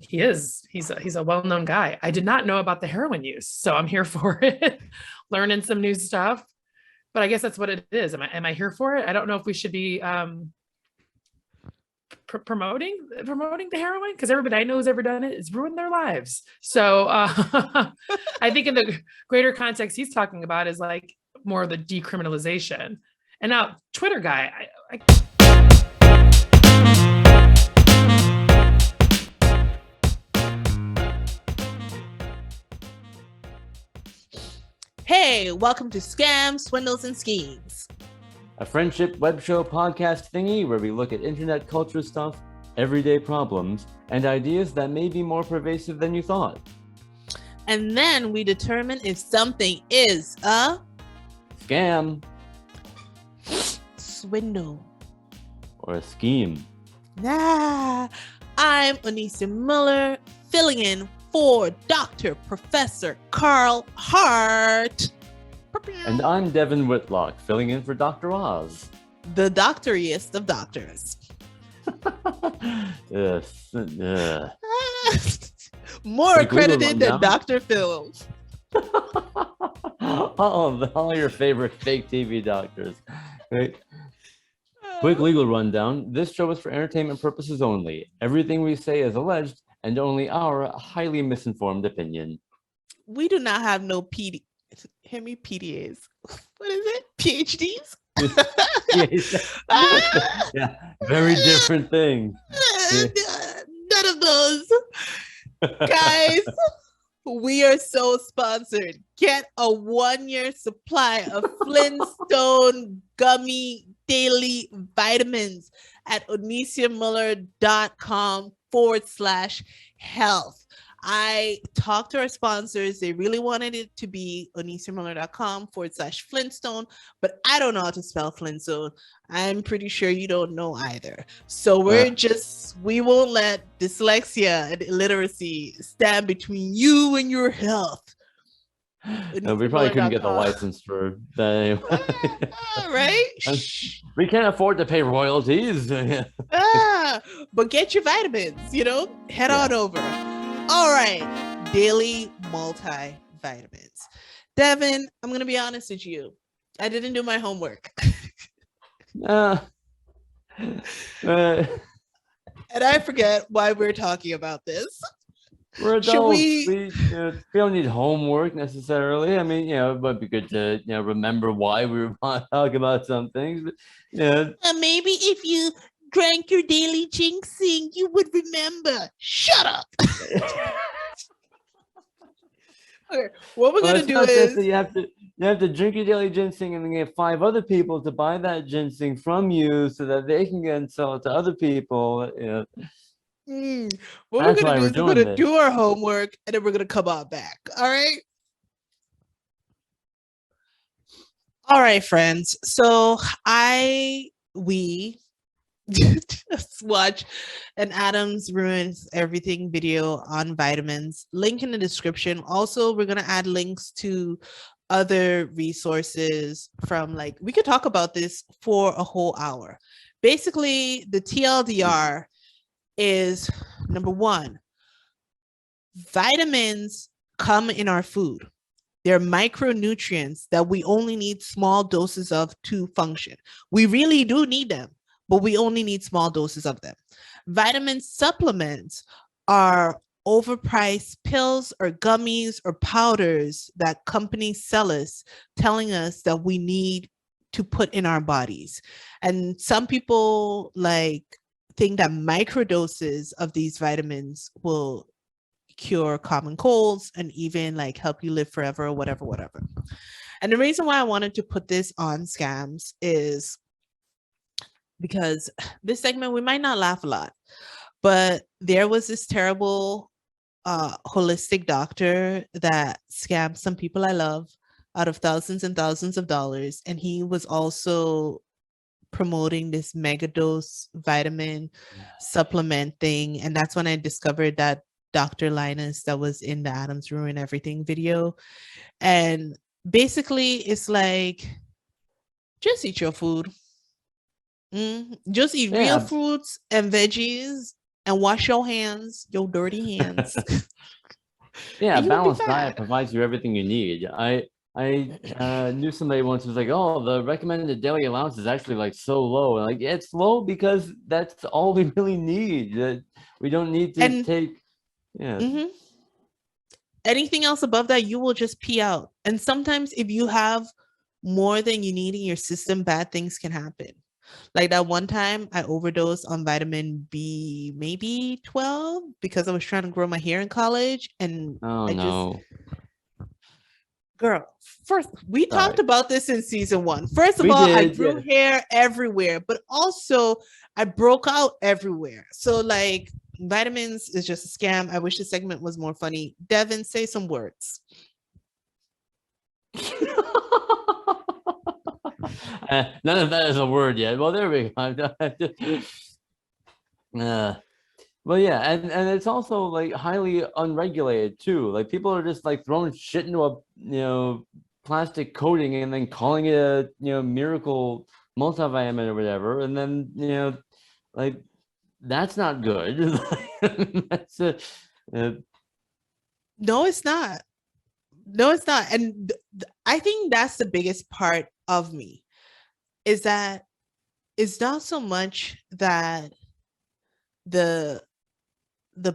He is. He's a well-known guy. I did not know about the heroin use, so I'm here for it. Learning some new stuff. But I guess that's what it is. Am I here for it? I don't know if we should be promoting the heroin, because everybody I know who's ever done it, it's ruined their lives. So I think in the greater context he's talking about is like more of the decriminalization. And now Twitter guy, Hey, welcome to Scams, Swindles, and Schemes, a friendship web show podcast thingy where we look at internet culture stuff, everyday problems, and ideas that may be more pervasive than you thought. And then we determine if something is a scam, swindle, or a scheme. I'm Onicia Muller, filling in for Dr. Professor Carl Hart. And I'm Devin Whitlock, filling in for Dr. Oz. The doctoriest of doctors. More accredited than Dr. Phil. all your favorite fake TV doctors. Right? Quick legal rundown. This show is for entertainment purposes only. Everything we say is alleged and only our highly misinformed opinion. We do not have no PDAs. What is it? PhDs? Yeah, very different thing. None of those. Guys, we are so sponsored. Get a 1-year supply of Flintstone gummy daily vitamins at oniciamuller.com/health. I talked to our sponsors. They really wanted it to be oniciamuller.com/Flintstone, but I don't know how to spell Flintstone. I'm pretty sure you don't know either. So we won't let dyslexia and illiteracy stand between you and your health. No, we probably couldn't get the license for that anyway. Right? We can't afford to pay royalties. But get your vitamins, head on over. All right, daily multivitamins. Devin, I'm going to be honest with you. I didn't do my homework. And I forget why we're talking about this. We're adults. We don't need homework necessarily. I mean, it might be good to remember why we were talking about some things. But, maybe if you drank your daily ginseng, you would remember. Shut up. Okay, what we're gonna do is you have to drink your daily ginseng and then get 5 other people to buy that ginseng from you so that they can get and sell it to other people. What we're gonna do is we're gonna do our homework and then we're gonna come on back. All right, friends. So we just watch an Adams Ruins Everything video on vitamins. Link in the description. Also, we're gonna add links to other resources from we could talk about this for a whole hour. Basically, the TLDR is number 1. Vitamins come in our food. They're micronutrients that we only need small doses of to function. We really do need them, but we only need small doses of them. Vitamin supplements are overpriced pills or gummies or powders that companies sell us, telling us that we need to put in our bodies. And some people think that microdoses of these vitamins will cure common colds and even help you live forever or whatever. And the reason why I wanted to put this on Scams is because this segment, we might not laugh a lot, but there was this terrible holistic doctor that scammed some people I love out of thousands and thousands of dollars. And he was also promoting this mega dose vitamin supplement thing. And that's when I discovered that Dr. Linus that was in the Adams Ruin Everything video. And basically it's just eat your food. Just eat real fruits and veggies and wash your hands, your dirty hands. Yeah, a And you will be balanced diet fine. provides you everything you need. I knew somebody once who was like, "Oh, the recommended daily allowance is actually like so low." And like, yeah, it's low because that's all we really need. That we don't need to And take. Yeah. mhm, anything else above that, you will just pee out. And sometimes if you have more than you need in your system, bad things can happen. Like that one time I overdosed on vitamin B, maybe 12, because I was trying to grow my hair in college. And Oh I just, no. girl, first, we talked Sorry. about this in season 1. First of We all, I did. grew hair everywhere, but also I broke out everywhere. So, like, vitamins is just a scam. I wish the segment was more funny. Devin, say some words. None of that is a word yet. Well, there we go. Well, yeah, and it's also like highly unregulated too. Like people are just like throwing shit into a plastic coating and then calling it a miracle multivitamin or whatever, and then like that's not good. That's No, it's not. No, it's not. And I think that's the biggest part of me is that it's not so much that the the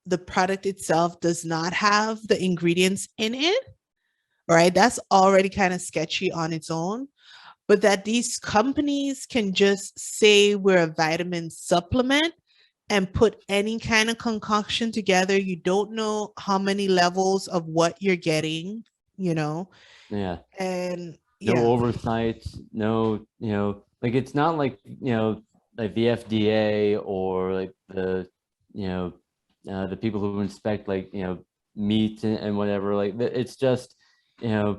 the product itself does not have the ingredients in it, right? That's already kind of sketchy on its own, but that these companies can just say we're a vitamin supplement and put any kind of concoction together. You don't know how many levels of what you're getting, yeah. and No yeah. oversight, no, like it's not like, like the FDA or like the, the people who inspect like, meat and whatever, like it's just, yeah,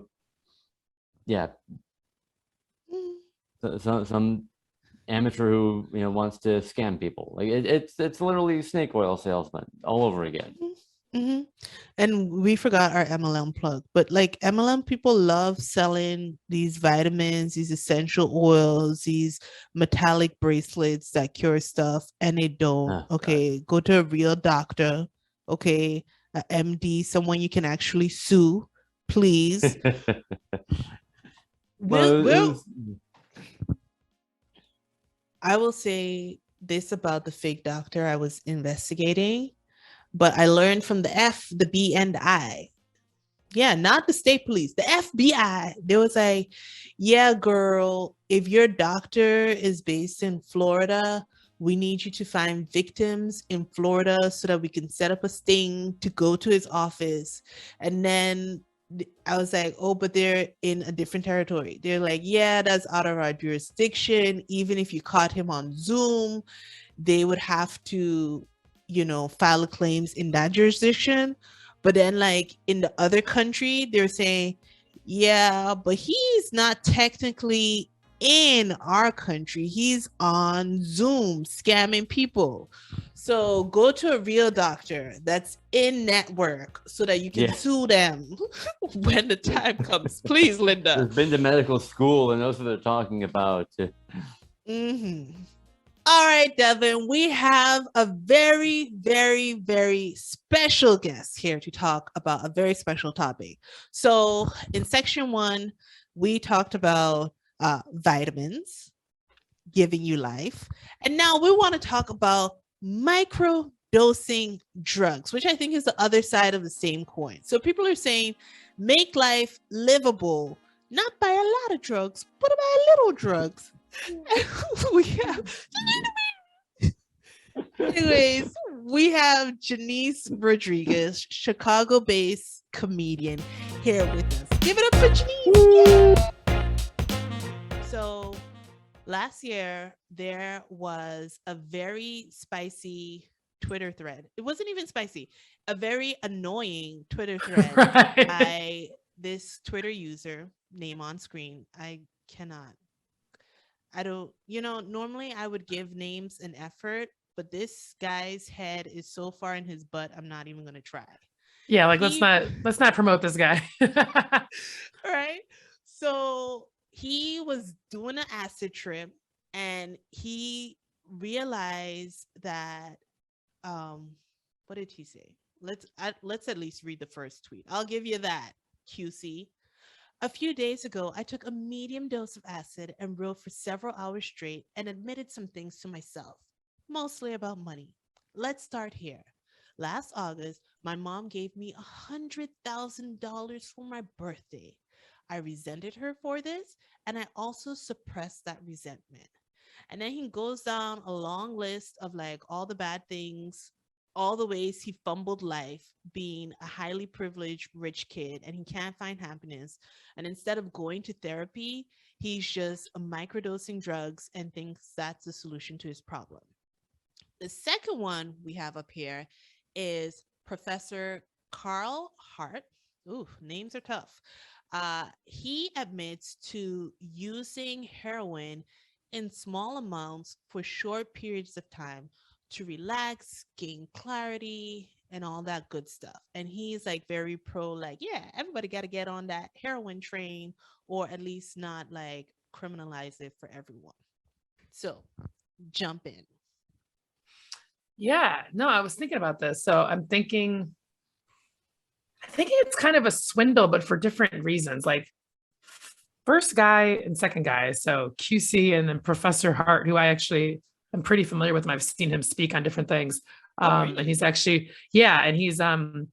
some amateur who, wants to scam people. Like it's literally snake oil salesman all over again. Mm-hmm. And we forgot our MLM plug, but like MLM people love selling these vitamins, these essential oils, these metallic bracelets that cure stuff, and they don't. Oh, Okay, go to a real doctor. Okay, a MD, someone you can actually sue, please. Well, I will say this about the fake doctor I was investigating, but I learned from the F, the B, and the I. Yeah, not the state police, the FBI. There was like, yeah, girl, if your doctor is based in Florida, we need you to find victims in Florida so that we can set up a sting to go to his office. And then I was like, oh, but they're in a different territory. They're like, yeah, that's out of our jurisdiction. Even if you caught him on Zoom, they would have to, file claims in that jurisdiction. But then, like in the other country, they're saying, yeah, but he's not technically in our country. He's on Zoom scamming people. So go to a real doctor that's in network so that you can sue them when the time comes. Please, Linda. Has been to medical school and knows what they're talking about. Mm-hmm. All right, Devin, we have a very, very, very special guest here to talk about a very special topic. So in section 1, we talked about vitamins giving you life. And now we want to talk about microdosing drugs, which I think is the other side of the same coin. So people are saying, make life livable, not by a lot of drugs, but by little drugs. We have anyways, we have Janice Rodriguez, Chicago-based comedian, here with us. Give it up for Janice. So last year there was a very spicy Twitter thread. It wasn't even spicy, a very annoying Twitter thread by this Twitter user, name on screen. Normally I would give names an effort, but this guy's head is so far in his butt, I'm not even going to try. Yeah, like let's not promote this guy. Right? So he was doing an acid trip and he realized that what did he say? Let's at least read the first tweet. I'll give you that, QC. A few days ago, I took a medium dose of acid and wrote for several hours straight and admitted some things to myself, mostly about money. Let's start here. Last August, my mom gave me $100,000 for my birthday. I resented her for this, and I also suppressed that resentment. And then he goes down a long list of like all the bad things, all the ways he fumbled life being a highly privileged rich kid and he can't find happiness. And instead of going to therapy, he's just microdosing drugs and thinks that's the solution to his problem. The second one we have up here is Professor Carl Hart. Ooh, names are tough. He admits to using heroin in small amounts for short periods of time to relax, gain clarity, and all that good stuff. And he's like very pro, like, yeah, everybody got to get on that heroin train, or at least not like criminalize it for everyone. So jump in. Yeah, no, I was thinking about this. So I'm thinking it's kind of a swindle, but for different reasons. Like first guy and second guy. So QC and then Professor Hart, who I actually am pretty familiar with, and I've seen him speak on different things. Really? And he's actually, yeah, and he's I've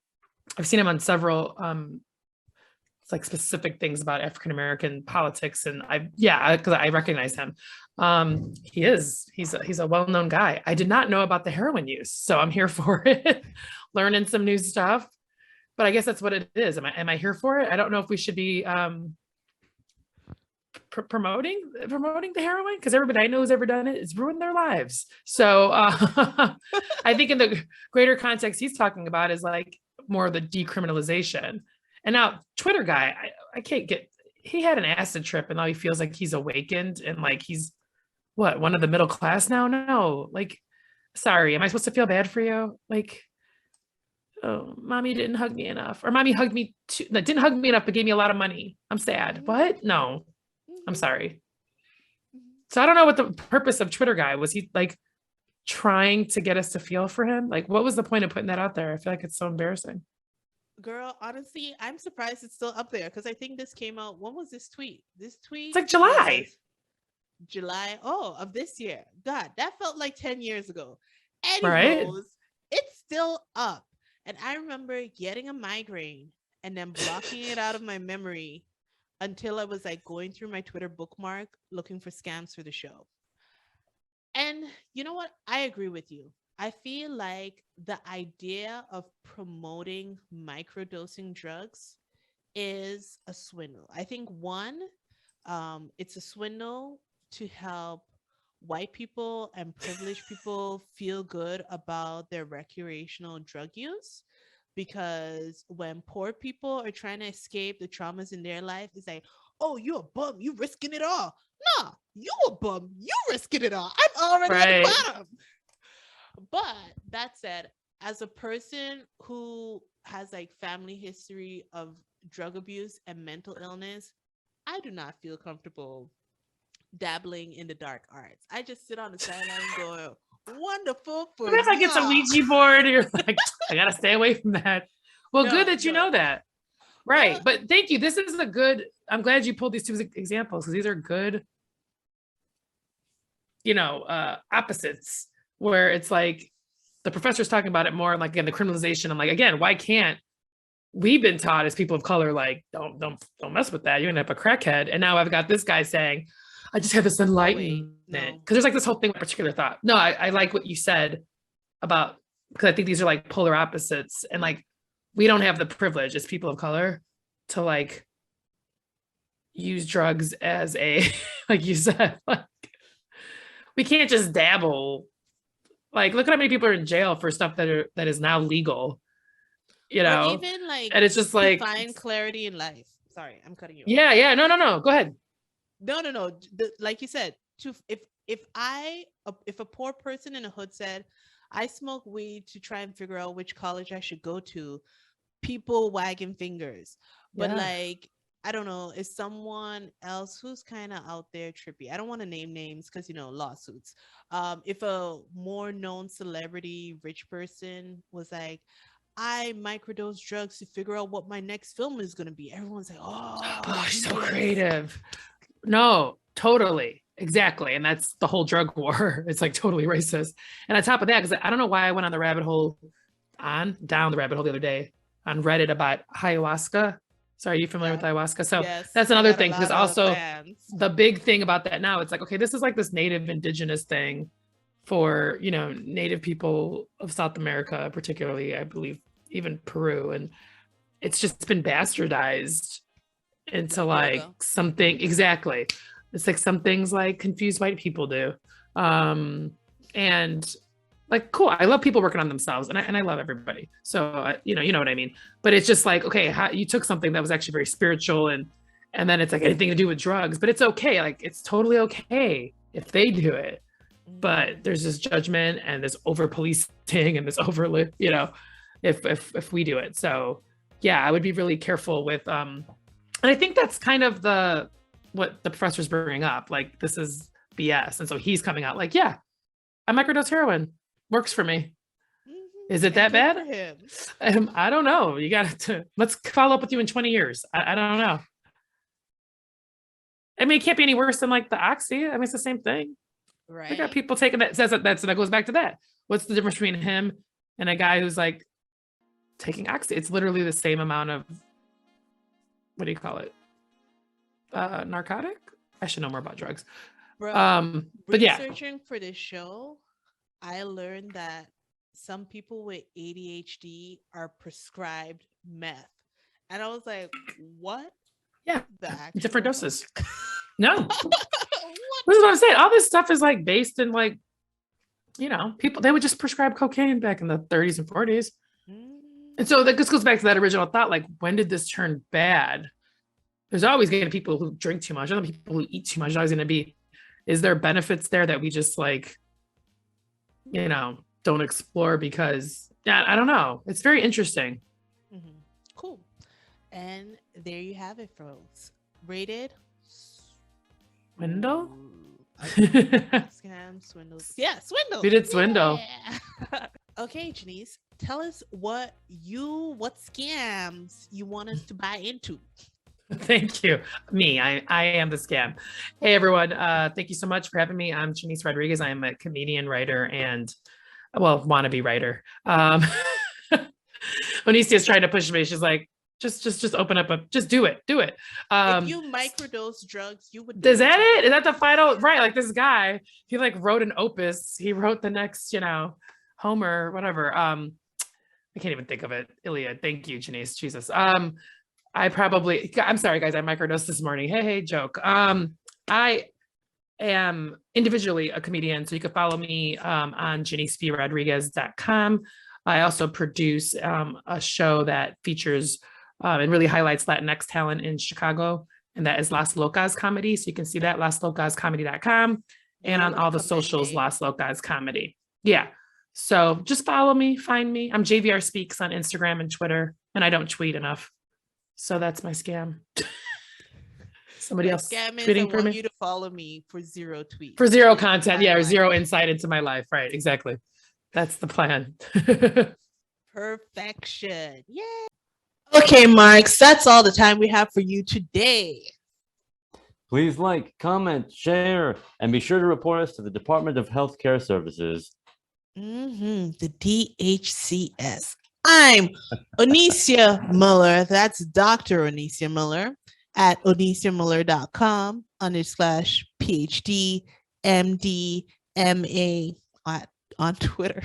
seen him on several like specific things about African American politics, and because I recognize him. He's a well-known guy. I did not know about the heroin use, so I'm here for it, learning some new stuff. But I guess that's what it is. Am I here for it? I don't know if we should be promoting the heroin, because everybody I know who's ever done it, it's ruined their lives. So I think in the greater context he's talking about is like more the decriminalization. And now Twitter guy, I can't get, he had an acid trip and now he feels like he's awakened and like he's one of the middle class now. No, like, sorry, am I supposed to feel bad for you? Like, oh, mommy didn't hug me enough, or mommy hugged me didn't hug me enough but gave me a lot of money. I'm sad. What? No, I'm sorry. So I don't know what the purpose of Twitter guy was. He like trying to get us to feel for him? Like, what was the point of putting that out there? I feel like it's so embarrassing. Girl, honestly, I'm surprised it's still up there, because I think this came out. When was this tweet? This tweet? It's like July. July, of this year. God, that felt like 10 years ago. Anyways, Right? It's still up. And I remember getting a migraine and then blocking it out of my memory until I was like going through my Twitter bookmark looking for scams for the show. And you know what? I agree with you. I feel like the idea of promoting microdosing drugs is a swindle. I think it's a swindle to help white people and privileged people feel good about their recreational drug use, because when poor people are trying to escape the traumas in their life, it's like, oh, you a bum, you risking it all. Nah, you a bum, you risking it all. I'm already at the bottom. But that said, as a person who has like family history of drug abuse and mental illness, I do not feel comfortable dabbling in the dark arts. I just sit on the sideline going, wonderful for what if I get some Ouija board? You're like, I gotta stay away from that. Well, good that you know that. Right. But thank you. This is I'm glad you pulled these two examples, because these are good, opposites, where it's like the professor's talking about it more like, again, the criminalization. I'm like, again, why can't we've been taught as people of color, like, don't mess with that, you're gonna have a crackhead. And now I've got this guy saying, I just had this enlightenment, because there's like this whole thing with particular thought. No, I like what you said about, because I think these are like polar opposites, and like we don't have the privilege as people of color to like use drugs as a like you said, like we can't just dabble. Like, look at how many people are in jail for stuff that is now legal, Or even like, and it's just like find clarity in life. Sorry, I'm cutting you off. Yeah. No. Go ahead. No. Like you said, if a poor person in a hood said, I smoke weed to try and figure out which college I should go to, people wagging fingers. But like, I don't know, is someone else who's kind of out there trippy. I don't want to name names because, you know, lawsuits. If a more known celebrity, rich person was like, I microdose drugs to figure out what my next film is going to be. Everyone's like, oh, she's so yes. creative. No, totally. Exactly. And that's the whole drug war. It's like totally racist. And on top of that, because I don't know why I went on the rabbit hole, down the rabbit hole the other day on Reddit about ayahuasca. Sorry, are you familiar with ayahuasca? So Yes, that's I another got a thing, because lot of also fans. the big thing about that now, it's like, okay, this is like this native indigenous thing for, you know, native people of South America, particularly, I believe, even Peru. And it's just been bastardized into like something. Exactly. It's like some things like confused white people do. And like, cool. I love people working on themselves, and I love everybody. So, you know what I mean? But it's just like, okay, how you took something that was actually very spiritual and then it's like anything to do with drugs, but it's okay. Like, it's totally okay if they do it. But there's this judgment and this over policing and this over, you know, if we do it. So yeah, I would be really careful with, and I think that's kind of what the professor's bringing up. Like, this is BS. And so he's coming out like, yeah, I microdose heroin. Works for me. Is it that bad? I don't know. You got to, let's follow up with you in 20 years. I don't know. I mean, it can't be any worse than like the oxy. I mean, it's the same thing. Right. We got people taking that. So that goes back to that. What's the difference between him and a guy who's like taking oxy? It's literally the same amount of, what do you call it? Narcotic? I should know more about drugs. Bro, but yeah. Researching for this show, I learned that some people with ADHD are prescribed meth. And I was like, what? Yeah. Different fuck? doses. No. This is what I'm saying. All this stuff is like based in like, you know, people, they would just prescribe cocaine back in the 30s and 40s. And so that just goes back to that original thought, like, when did this turn bad? There's always going to be people who drink too much. There's people who eat too much. There's always going to be, is there benefits there that we just like, you know, don't explore because, yeah, I don't know. It's very interesting. Cool. And there you have it, folks. Rated Swindle? Scam, swindles. Yeah, swindle. We did Swindle. Yeah. Okay, Janice, tell us what scams you want us to buy into. Thank you. I am the scam. Hey, everyone. Thank you so much for having me. I'm Janíce Rodriguez. I am a comedian, writer, and, well, wannabe writer. Onicia is trying to push me. She's like, just open up just do it. If you microdose drugs, you would. Is that it? Is that the final? Right. Like, this guy, he like wrote an opus. He wrote the next, you know, Homer, whatever. I can't even think of it. Iliad. Thank you, Janíce. Jesus. I'm sorry, guys. I microdosed this morning. Hey, joke. I am individually a comedian, so you can follow me on janicevrodriguez.com. I also produce a show that features and really highlights Latinx talent in Chicago, and that is Las Locas Comedy. So you can see that, laslocascomedy.com, and on all the socials, Las Locas Comedy. Yeah. So just follow me, find me. I'm JVR Speaks on Instagram and Twitter, and I don't tweet enough. So that's my scam. Somebody else tweeting for me. You to follow me for 0 tweets. For 0 content, yeah, or 0 insight into my life. Right, exactly. That's the plan. Perfection. Yay. Okay, Marks, that's all the time we have for you today. Please like, comment, share, and be sure to report us to the Department of Healthcare Services. The DHCS. I'm Onicia Muller. That's Dr. Onicia Muller at oniciamuller.com/PhD, MD, MA on Twitter.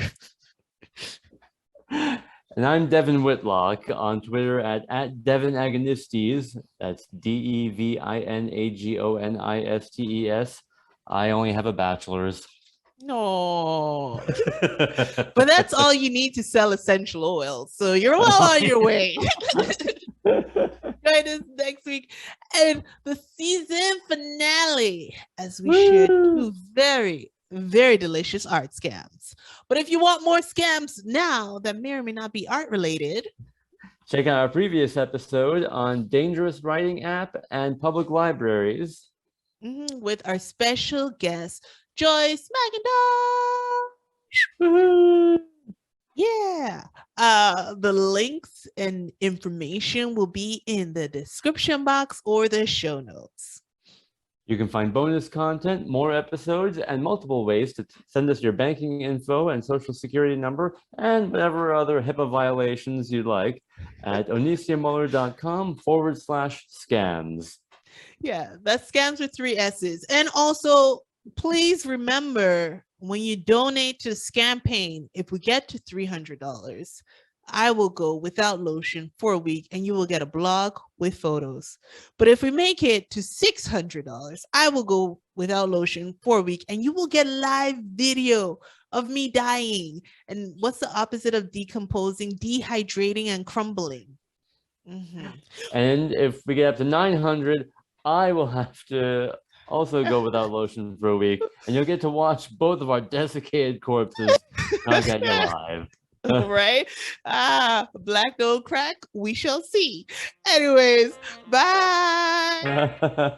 And I'm Devin Whitlock on Twitter at Devin Agonistes. That's DEVINAGONISTES. I only have a bachelor's. No, but that's all you need to sell essential oils. So you're well on your way. Join us next week and the season finale as we share 2 very, very delicious art scams. But if you want more scams now that may or may not be art related, Check out our previous episode on dangerous writing app and public libraries. With our special guest, Joyce McIntosh. Woohoo! Yeah. The links and information will be in the description box or the show notes. You can find bonus content, more episodes, and multiple ways to send us your banking info and social security number and whatever other HIPAA violations you'd like at oniciamuller.com/scams. Yeah, that's scams with 3 S's. And also, please remember when you donate to Scampaign, if we get to $300, I will go without lotion for a week and you will get a blog with photos. But if we make it to $600, I will go without lotion for a week and you will get live video of me dying. And what's the opposite of decomposing? Dehydrating and crumbling. And if we get up to 900, I will have to also go without lotion for a week, and you'll get to watch both of our desiccated corpses not get you alive. Right? Black don't crack. We shall see. Anyways, bye.